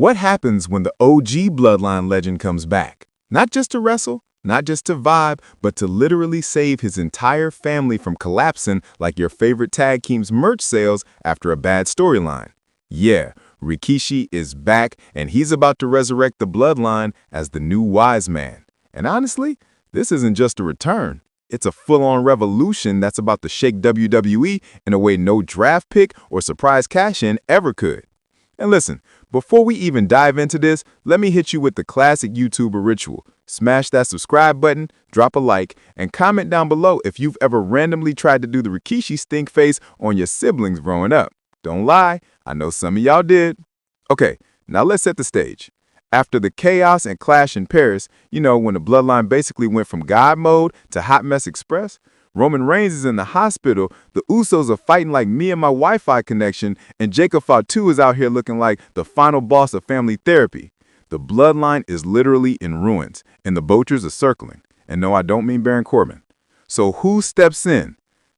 What happens when the OG Bloodline legend comes back? Not just to wrestle, not just to vibe, but to literally save his entire family from collapsing like your favorite tag team's merch sales after a bad storyline. Yeah, Rikishi is back, and he's about to resurrect the Bloodline as the new Wise Man. And honestly, this isn't just a return. It's a full-on revolution that's about to shake WWE in a way no draft pick or surprise cash-in ever could. And listen, before we even dive into this, let me hit you with the classic YouTuber ritual. Smash that subscribe button, drop a like, and comment down below if you've ever randomly tried to do the Rikishi stink face on your siblings growing up. Don't lie, I know some of y'all did. Okay, now let's set the stage. After the chaos and clash in Paris, when the Bloodline basically went from God mode to Hot Mess Express, Roman Reigns is in the hospital, the Usos are fighting like me and my Wi-Fi connection, and Jacob Fatu is out here looking like the final boss of family therapy. The Bloodline is literally in ruins, and the Butchers are circling. And no, I don't mean Baron Corbin. So who steps in?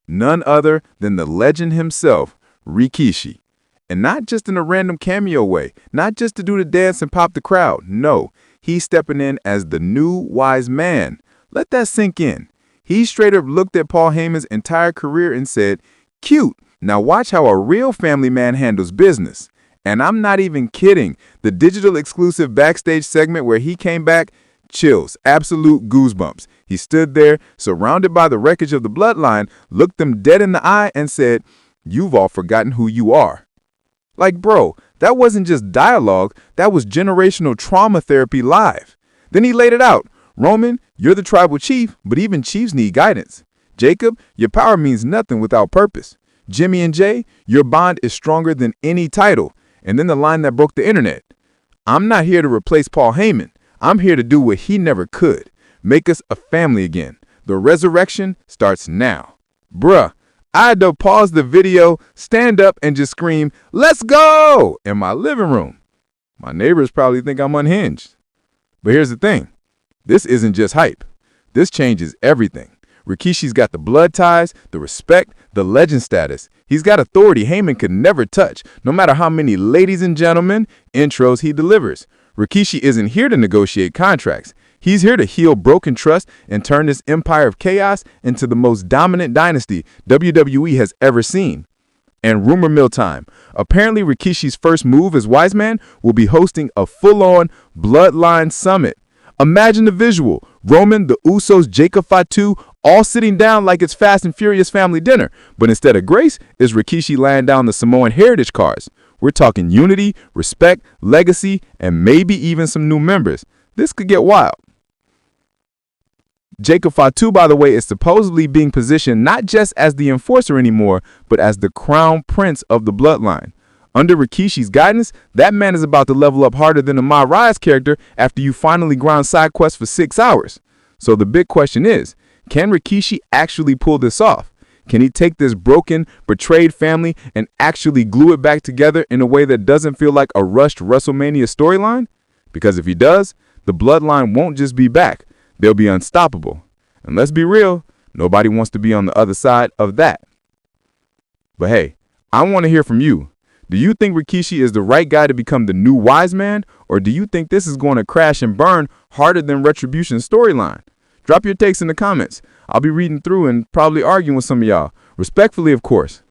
None other than the legend himself, Rikishi. And not just in a random cameo way, not just to do the dance and pop the crowd. No, he's stepping in as the new Wise Man. Let that sink in. He straight up looked at Paul Heyman's entire career and said, "Cute, now watch how a real family man handles business." And I'm not even kidding. The digital exclusive backstage segment where he came back, chills, absolute goosebumps. He stood there, surrounded by the wreckage of the Bloodline, looked them dead in the eye and said, "You've all forgotten who you are." Like, bro, that wasn't just dialogue, that was generational trauma therapy live. Then he laid it out. Roman, you're the tribal chief, but even chiefs need guidance. Jacob, your power means nothing without purpose. Jimmy and Jay, your bond is stronger than any title. And then the line that broke the internet. I'm not here to replace Paul Heyman. I'm here to do what he never could. Make us a family again. The resurrection starts now. Bruh, I had to pause the video, stand up, and just scream, "Let's go!" in my living room. My neighbors probably think I'm unhinged. But here's the thing. This isn't just hype. This changes everything. Rikishi's got the blood ties, the respect, the legend status. He's got authority Heyman could never touch, no matter how many ladies and gentlemen intros he delivers. Rikishi isn't here to negotiate contracts. He's here to heal broken trust and turn this empire of chaos into the most dominant dynasty WWE has ever seen. And rumor mill time. Apparently Rikishi's first move as Wise Man will be hosting a full-on Bloodline Summit. Imagine the visual. Roman, the Usos, Jacob Fatu, all sitting down like it's Fast and Furious family dinner. But instead of grace, is Rikishi laying down the Samoan heritage cards. We're talking unity, respect, legacy, and maybe even some new members. This could get wild. Jacob Fatu, by the way, is supposedly being positioned not just as the enforcer anymore, but as the crown prince of the Bloodline. Under Rikishi's guidance, that man is about to level up harder than the Ma Rise character after you finally grind side quests for 6 hours. So the big question is, can Rikishi actually pull this off? Can he take this broken, betrayed family and actually glue it back together in a way that doesn't feel like a rushed WrestleMania storyline? Because if he does, the Bloodline won't just be back, they'll be unstoppable. And let's be real, nobody wants to be on the other side of that. But hey, I want to hear from you. Do you think Rikishi is the right guy to become the new Wise Man, or do you think this is going to crash and burn harder than Retribution's storyline? Drop your takes in the comments. I'll be reading through and probably arguing with some of y'all. Respectfully, of course.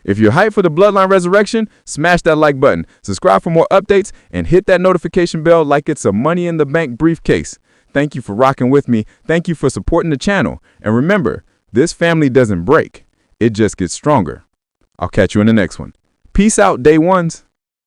If you're hyped for the Bloodline resurrection, smash that like button, subscribe for more updates, and hit that notification bell like it's a money in the bank briefcase. Thank you for rocking with me. Thank you for supporting the channel. And remember, this family doesn't break. It just gets stronger. I'll catch you in the next one. Peace out, day ones.